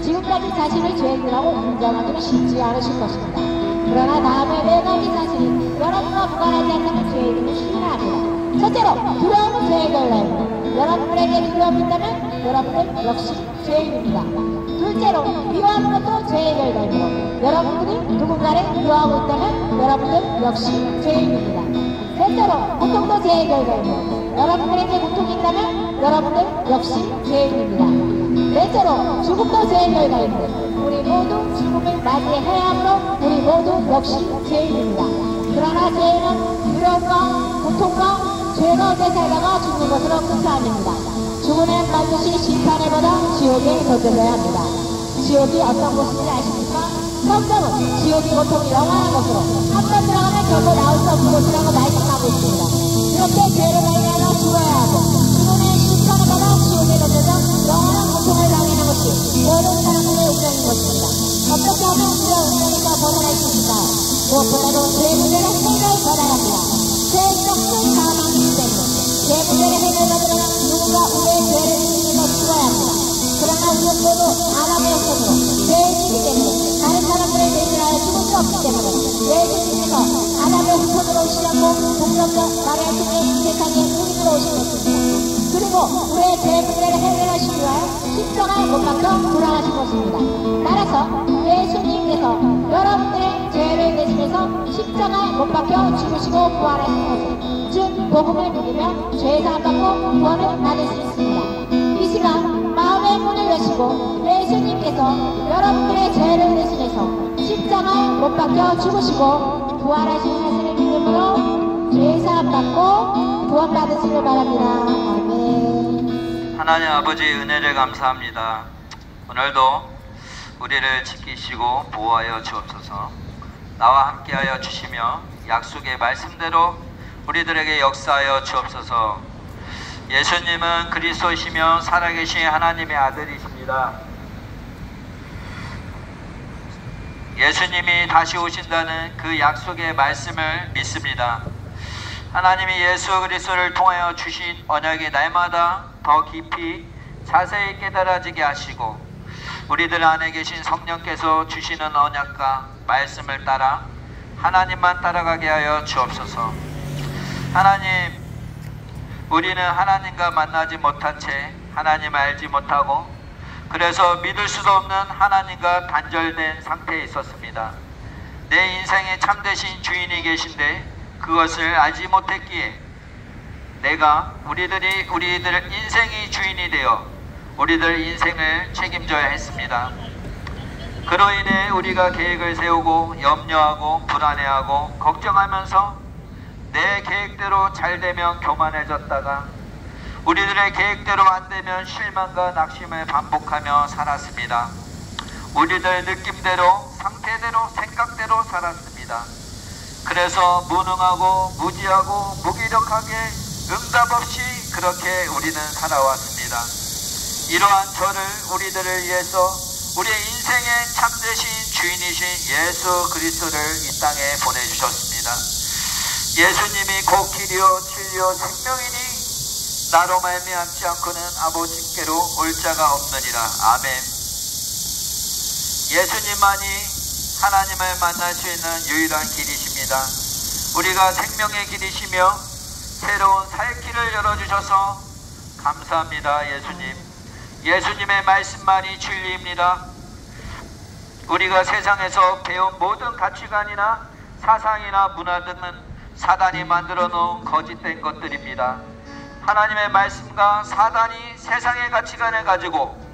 지금까지 자신을 죄인이라고 인정하기는 쉽지 않으실 것입니다. 그러나 다음에 네 가지 사실이 여러분과 무관하지 않는 죄인임을 신뢰합니다. 첫째로 두려움은 죄의 결과입니다. 여러분들에게 두려움이 있다면 여러분들 역시 죄인입니다. 둘째로 미워하는 것도 죄의 결과이므로 여러분들이 누군가를 미워하고 있다면 여러분들 역시 죄인입니다. 셋째로 고통도 죄의 결과이므로 여러분들에게 고통이 있다면 여러분들 역시 죄인입니다. 넷째로 죽음도 죄의 결과이므로 우리 모두 죽음을 맞이해야 하므로 우리 모두 역시 죄인입니다. 그러나 죄인은 두려움과 고통과 죄 가운데 살다가 죽는 것으로 끝이 아닙니다. 죽음은 반드시 심판을 받아 지옥에 던져져야 합니다. 지옥이 어떤 곳인지 아십니까? 성경은 지옥이 고통이 영원한 것으로 한 번 들어가면 결코 나올 수 없는 곳이라고 말씀하고 있습니다. 이렇게 죄를 발견하여 죽어야 하고 죽음의 실천을 받아 지옥에 던져서 영원한 고통을 당하는 것이 모든 사람들의 운명인 것입니다. 어떻게 하면 그런 운명에서 벗어날 수 있을까? 무엇보다도 죄 문제를 해결받아야 합니다. 죄의 썩은 사망이기 때문에 죄 문제를 해결받으려면 누군가 우리의 죄를 지키면서 죽어야 합니다. 그러나 우리는 모두 아담의 형성으로 죄인이기 때문에 다른 사람들의 죄를 하여 죽을 수 없기 때문에 예수님께서 아담의 후손으로 오시지 않고 동성적 마리아 통해 세상에 의인으로 오신 것입니다. 그리고 우리의 죄 문제를 해결하시기 위하여 십자가에 못 박혀 돌아가신 것입니다. 따라서 예수님께서 여러분들의 죄를 내시면서 십자가에 못 박혀 죽으시고 부활하신 것을 즉 복음을 믿으며 죄사함 받고 구원을 받을 수 있습니다. 이 시간 마음의 문을 여시고 예수님께서 여러분들의 죄를 내시면서 십자가에 못 박혀 죽으시고 부활하신 사실을 믿음으로 죄사함 받고 구원 받으시길 바랍니다. 아멘.
하나님 아버지의 은혜를 감사합니다. 오늘도 우리를 지키시고 보호하여 주옵소서. 나와 함께하여 주시며 약속의 말씀대로 우리들에게 역사하여 주옵소서. 예수님은 그리스도이시며 살아계신 하나님의 아들이십니다. 예수님이 다시 오신다는 그 약속의 말씀을 믿습니다. 하나님이 예수 그리스도를 통하여 주신 언약이 날마다 더 깊이 자세히 깨달아지게 하시고 우리들 안에 계신 성령께서 주시는 언약과 말씀을 따라 하나님만 따라가게 하여 주옵소서. 하나님, 우리는 하나님과 만나지 못한 채 하나님을 알지 못하고 그래서 믿을 수도 없는 하나님과 단절된 상태에 있었습니다. 내 인생의 참되신 주인이 계신데 그것을 알지 못했기에 내가 우리들 인생이 주인이 되어 우리들 인생을 책임져야 했습니다. 그로 인해 우리가 계획을 세우고 염려하고 불안해하고 걱정하면서 내 계획대로 잘 되면 교만해졌다가 우리들의 계획대로 안 되면 실망과 낙심을 반복하며 살았습니다. 우리들 느낌대로 상태대로 생각대로 살았습니다. 그래서 무능하고 무지하고 무기력하게 응답 없이 그렇게 우리는 살아왔습니다. 이러한 저를 우리들을 위해서 우리의 인생의 참되신 주인이신 예수 그리스도를 이 땅에 보내주셨습니다. 예수님이 곧 길이요 진리요 생명이니 나로 말미암지 않고는 아버지께로 올 자가 없느니라. 아멘. 예수님만이 하나님을 만날 수 있는 유일한 길이십니다. 우리가 생명의 길이시며 새로운 살 길을 열어주셔서 감사합니다. 예수님의 말씀만이 진리입니다. 우리가 세상에서 배운 모든 가치관이나 사상이나 문화 등은 사단이 만들어 놓은 거짓된 것들입니다. 하나님의 말씀과 사단이 세상의 가치관을 가지고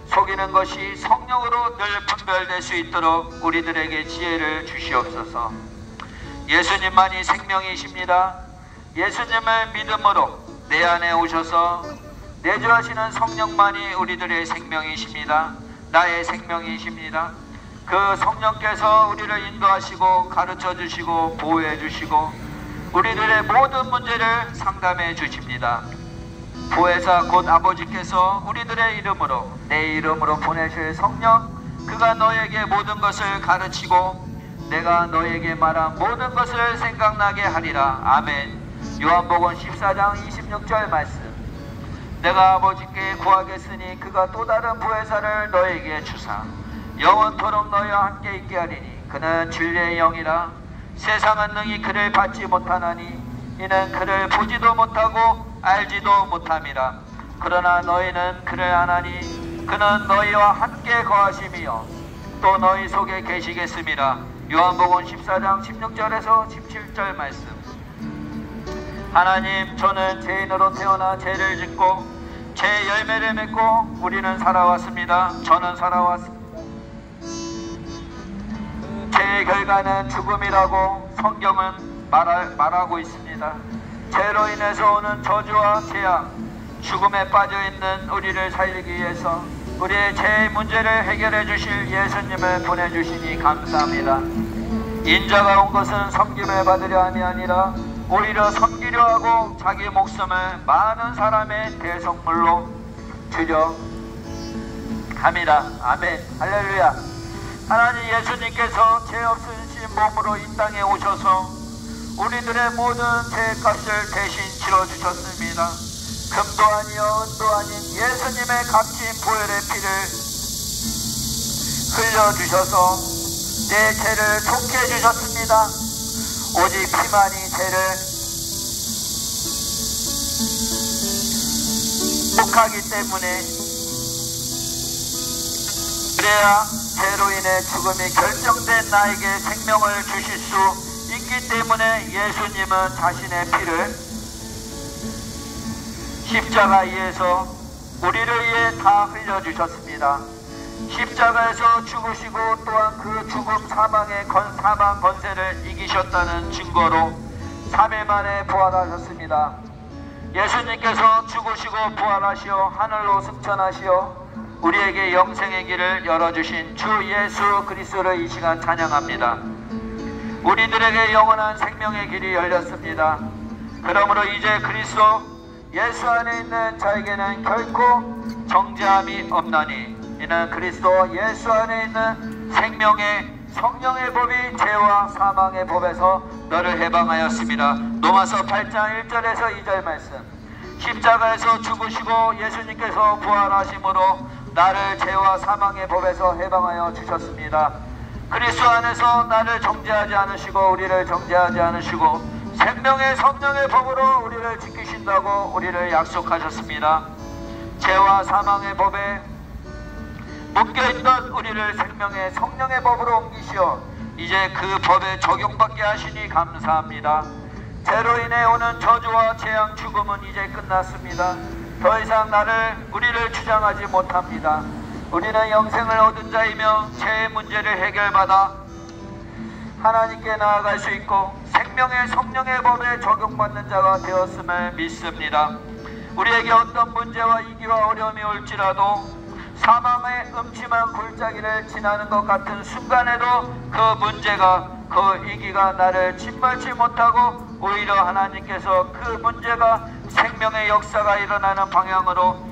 속이는 것이 성령으로 늘 분별될 수 있도록 우리들에게 지혜를 주시옵소서. 예수님만이 생명이십니다. 예수님을 믿음으로 내 안에 오셔서 내주하시는 성령만이 우리들의 생명이십니다. 나의 생명이십니다. 그 성령께서 우리를 인도하시고 가르쳐 주시고 보호해 주시고 우리들의 모든 문제를 상담해 주십니다. 보혜사 곧 아버지께서 우리들의 이름으로 내 이름으로 보내실 성령, 그가 너에게 모든 것을 가르치고 내가 너에게 말한 모든 것을 생각나게 하리라. 아멘. 요한복음 14장 26절 말씀. 내가 아버지께 구하겠으니 그가 또 다른 보혜사를 너에게 주사 영원토록 너희와 함께 있게 하리니 그는 진리의 영이라. 세상은 능히 그를 받지 못하나니 이는 그를 보지도 못하고 알지도 못함이라. 그러나 너희는 그를 아나니 그는 너희와 함께 거하심이요 또 너희 속에 계시겠음이라. 요한복음 14장 16절에서 17절 말씀. 하나님, 저는 죄인으로 태어나 죄를 짓고 죄의 열매를 맺고 우리는 살아왔습니다. 저는 살아왔습니다. 죄의 결과는 죽음이라고 성경은 말하고 있습니다. 죄로 인해서 오는 저주와 재앙, 죽음에 빠져있는 우리를 살리기 위해서 우리의 죄의 문제를 해결해 주실 예수님을 보내주시니 감사합니다. 인자가 온 것은 섬김을 받으려 함이 아니라 오히려 섬기려 하고 자기 목숨을 많은 사람의 대속물로 주려 함이라. 아멘. 할렐루야. 하나님, 예수님께서 죄 없으신 몸으로 이 땅에 오셔서 우리들의 모든 죄값을 대신 치러주셨습니다. 금도 아니요 은도 아닌 예수님의 값진 보혈의 피를 흘려주셔서 내 죄를 속해 주셨습니다. 오직 피만이 죄를 속하기 때문에, 그래야 죄로 인해 죽음이 결정된 나에게 생명을 주실 수 있기 때문에 예수님은 자신의 피를 십자가에서 우리를 위해 다 흘려주셨습니다. 십자가에서 죽으시고 또한 그 죽음 사망의 사망 권세를 이기셨다는 증거로 3일 만에 부활하셨습니다. 예수님께서 죽으시고 부활하시어 하늘로 승천하시어 우리에게 영생의 길을 열어주신 주 예수 그리스도를 이 시간 찬양합니다. 우리들에게 영원한 생명의 길이 열렸습니다. 그러므로 이제 그리스도 예수 안에 있는 자에게는 결코 정죄함이 없나니, 이는 그리스도 예수 안에 있는 생명의 성령의 법이 죄와 사망의 법에서 너를 해방하였습니다. 로마서 8장 1절에서 2절 말씀. 십자가에서 죽으시고 예수님께서 부활하심으로 나를 죄와 사망의 법에서 해방하여 주셨습니다. 그리스도 안에서 나를 정죄하지 않으시고 우리를 정죄하지 않으시고 생명의 성령의 법으로 우리를 지키신다고 우리를 약속하셨습니다. 죄와 사망의 법에 묶여있던 우리를 생명의 성령의 법으로 옮기시어 이제 그 법에 적용받게 하시니 감사합니다. 죄로 인해 오는 저주와 재앙 죽음은 이제 끝났습니다. 더 이상 우리를 주장하지 못합니다. 우리는 영생을 얻은 자이며 죄의 문제를 해결받아 하나님께 나아갈 수 있고 생명의 성령의 법에 적용받는 자가 되었음을 믿습니다. 우리에게 어떤 문제와 위기와 어려움이 올지라도 사망의 음침한 골짜기를 지나는 것 같은 순간에도 그 문제가, 그 위기가 나를 짓밟지 못하고 오히려 하나님께서 그 문제가 생명의 역사가 일어나는 방향으로,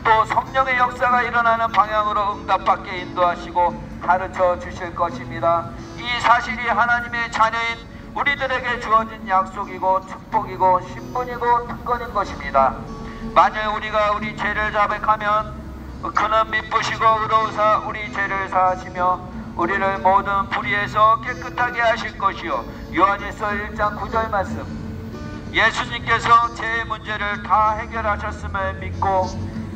또 성령의 역사가 일어나는 방향으로 응답받게 인도하시고 가르쳐 주실 것입니다. 이 사실이 하나님의 자녀인 우리들에게 주어진 약속이고 축복이고 신분이고 특권인 것입니다. 만일 우리가 우리 죄를 자백하면 그는 미쁘시고 의로우사 우리 죄를 사하시며 우리를 모든 불의에서 깨끗하게 하실 것이요. 요한일서 1장 9절 말씀. 예수님께서 죄의 문제를 다 해결하셨음을 믿고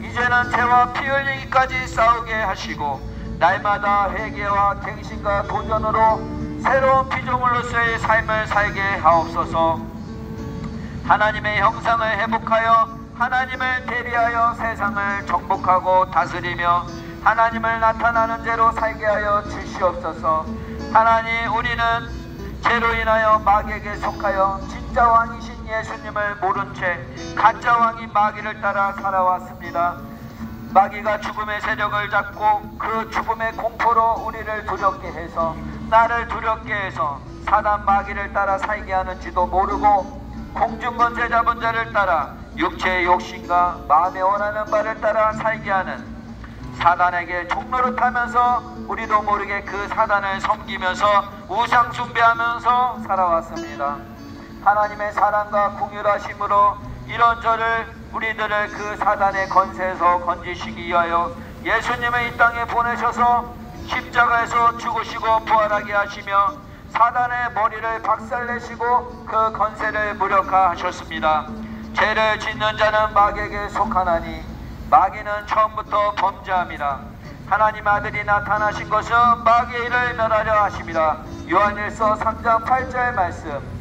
이제는 죄와 피 흘리기까지 싸우게 하시고 날마다 회개와 갱신과 도전으로 새로운 피조물로서의 삶을 살게 하옵소서. 하나님의 형상을 회복하여 하나님을 대리하여 세상을 정복하고 다스리며 하나님을 나타나는 죄로 살게 하여 주시옵소서. 하나님, 우리는 죄로 인하여 마귀에게 속하여 진짜 왕이신 예수님을 모른 채 가짜 왕인 마귀를 따라 살아왔습니다. 마귀가 죽음의 세력을 잡고 그 죽음의 공포로 우리를 두렵게 해서, 나를 두렵게 해서 사단 마귀를 따라 살게 하는지도 모르고 공중권세 잡은 자를 따라 육체의 욕심과 마음에 원하는 바를 따라 살게 하는 사단에게 종노릇하면서 우리도 모르게 그 사단을 섬기면서 우상 숭배하면서 살아왔습니다. 하나님의 사랑과 긍휼하심으로 이런 저를, 우리들을 그 사단의 권세에서 건지시기 위하여 예수님을 이 땅에 보내셔서 십자가에서 죽으시고 부활하게 하시며 사단의 머리를 박살내시고 그 권세를 무력화하셨습니다. 죄를 짓는 자는 마귀에게 속하나니 마귀는 처음부터 범죄함이라. 하나님 아들이 나타나신 것은 마귀의 일을 멸하려 하심이라. 요한일서 3장 8절 말씀.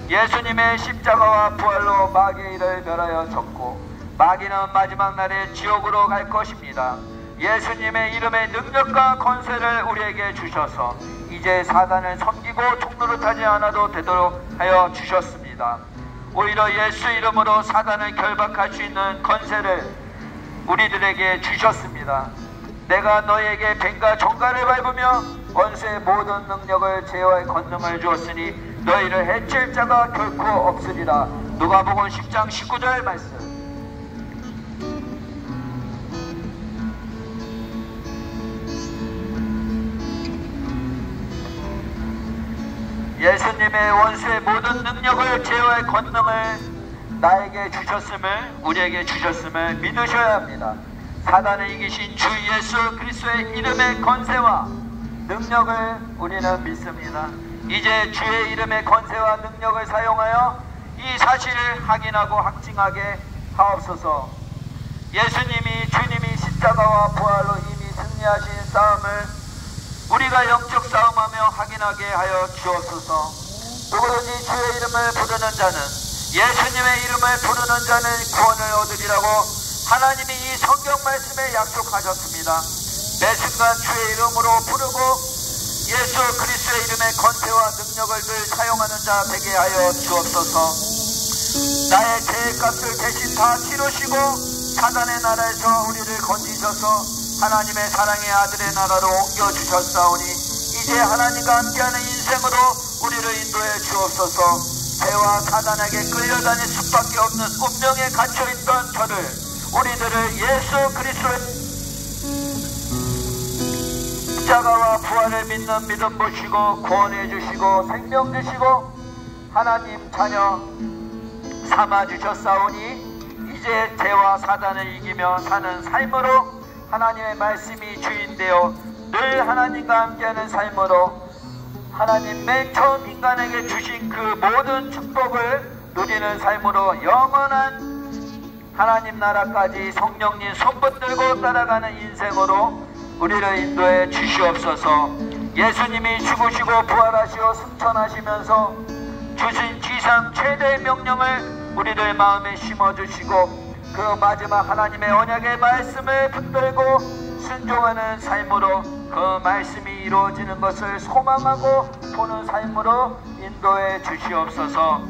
예수님의 십자가와 부활로 마귀의 일을 멸하여 졌고 마귀는 마지막 날에 지옥으로 갈 것입니다. 예수님의 이름의 능력과 권세를 우리에게 주셔서 이제 사단을 섬기고 종노릇하지 않아도 되도록 하여 주셨습니다. 오히려 예수 이름으로 사단을 결박할 수 있는 권세를 우리들에게 주셨습니다. 내가 너에게 뱀과 정갈을 밟으며 원수의 모든 능력을 제어할 권능을 주었으니 너희를 해칠 자가 결코 없으리라. 누가복음 10장 19절 말씀. 예수님의 원수의 모든 능력을 제어할 권능을 나에게 주셨음을, 우리에게 주셨음을 믿으셔야 합니다. 사단을 이기신 주 예수 그리스도의 이름의 권세와 능력을 우리는 믿습니다. 이제 주의 이름의 권세와 능력을 사용하여 이 사실을 확인하고 확증하게 하옵소서. 주님이 십자가와 부활로 이미 승리하신 싸움을 우리가 영적 싸움하며 확인하게 하여 주옵소서. 누구든지 주의 이름을 부르는 자는, 예수님의 이름을 부르는 자는 구원을 얻으리라고 하나님이 이 성경 말씀에 약속하셨습니다. 매 순간 주의 이름으로 부르고 예수 그리스도의 이름의 권세와 능력을 늘 사용하는 자 되게 하여 주옵소서. 나의 죄값을 대신 다 치르시고 사단의 나라에서 우리를 건지셔서 하나님의 사랑의 아들의 나라로 옮겨주셨사오니 이제 하나님과 함께하는 인생으로 우리를 인도해 주옵소서. 죄와 사단에게 끌려다닐 수밖에 없는 운명에 갇혀있던 저를, 우리들을 예수 그리스도의 십자가와 부활을 믿는 믿음 보시고 구원해 주시고 생명 주시고 하나님 자녀 삼아 주셨사오니 이제 죄와 사단을 이기며 사는 삶으로 하나님의 말씀이 주인되어 늘 하나님과 함께하는 삶으로 하나님 맨 처음 인간에게 주신 그 모든 축복을 누리는 삶으로 영원한 하나님 나라까지 성령님 손붙들고 따라가는 인생으로 우리를 인도해 주시옵소서. 예수님이 죽으시고 부활하시어 승천하시면서 주신 지상 최대의 명령을 우리들 마음에 심어주시고 그 마지막 하나님의 언약의 말씀을 붙들고 순종하는 삶으로 그 말씀이 이루어지는 것을 소망하고 보는 삶으로 인도해 주시옵소서.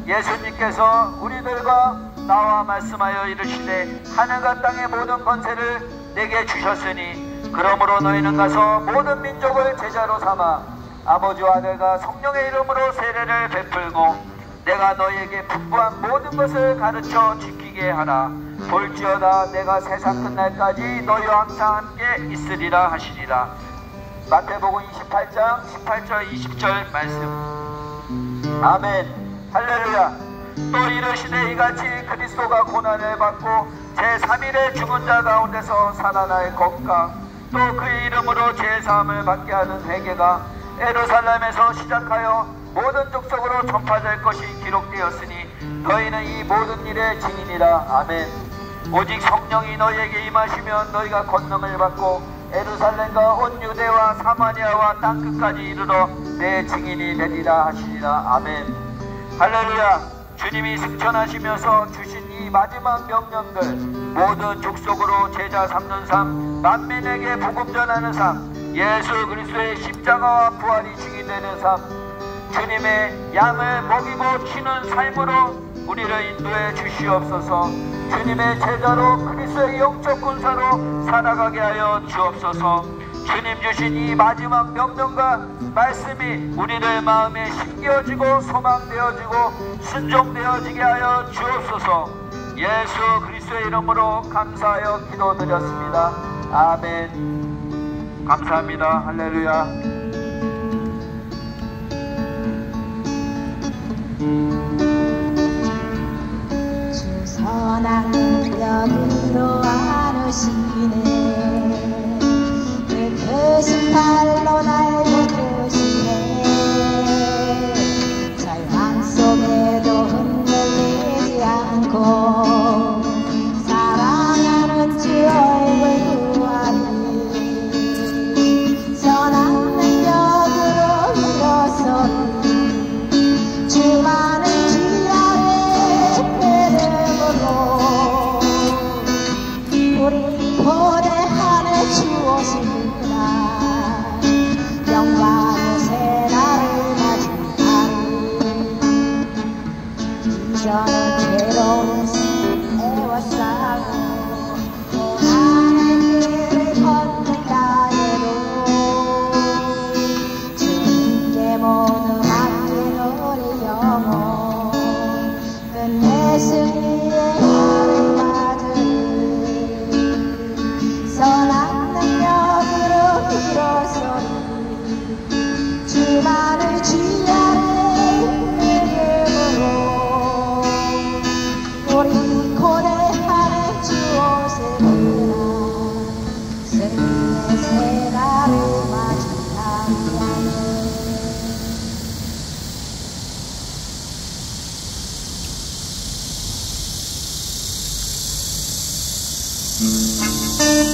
예수님께서 우리들과 나와 말씀하여 이르시되 하늘과 땅의 모든 권세를 내게 주셨으니 그러므로 너희는 가서 모든 민족을 제자로 삼아 아버지와 아들과 성령의 이름으로 세례를 베풀고 내가 너희에게 분부한 모든 것을 가르쳐 지키게 하라. 볼지어다 내가 세상 끝날까지 너희와 항상 함께 있으리라 하시리라. 마태복음 28장 18절 20절 말씀. 아멘. 할렐루야. 또 이르시되 이같이 그리스도가 고난을 받고 제3일에 죽은 자 가운데서 살아날 것과 또 그의 이름으로 제사함을 받게 하는 회개가 예루살렘에서 시작하여 모든 족속으로 전파될 것이 기록되었으니 너희는 이 모든 일의 증인이라. 아멘. 오직 성령이 너희에게 임하시면 너희가 권능을 받고 예루살렘과 온 유대와 사마리아와 땅끝까지 이르러 내 증인이 되리라 하시리라. 아멘. 할렐루야. 주님이 승천하시면서 주신 이 마지막 명령들, 모든 족속으로 제자 삼는 삶, 만민에게 복음 전하는 삶, 예수 그리스도의 십자가와 부활이 증인되는 삶, 주님의 양을 먹이고 치는 삶으로 우리를 인도해 주시옵소서. 주님의 제자로 그리스도의 영적 군사로 살아가게 하여 주옵소서. 주님 주신 이 마지막 명령과 말씀이 우리들 마음에 심겨지고 소망되어지고 순종되어지게 하여 주옵소서. 예수 그리스도의 이름으로 감사하여 기도드렸습니다. 아멘. 감사합니다. 할렐루야.
선한 능력으로 아르시네. 그 크신 팔로 날 붙드시네. 절망 속에도 흔들리지 않고 사랑하는 주 얼굴 구하니 선한 능력으로 일어서니 주만은 우리 고대하네 주오시구나. 영광의 새날을 맞이하니 이전은 괴로운 세월 쌓고 주만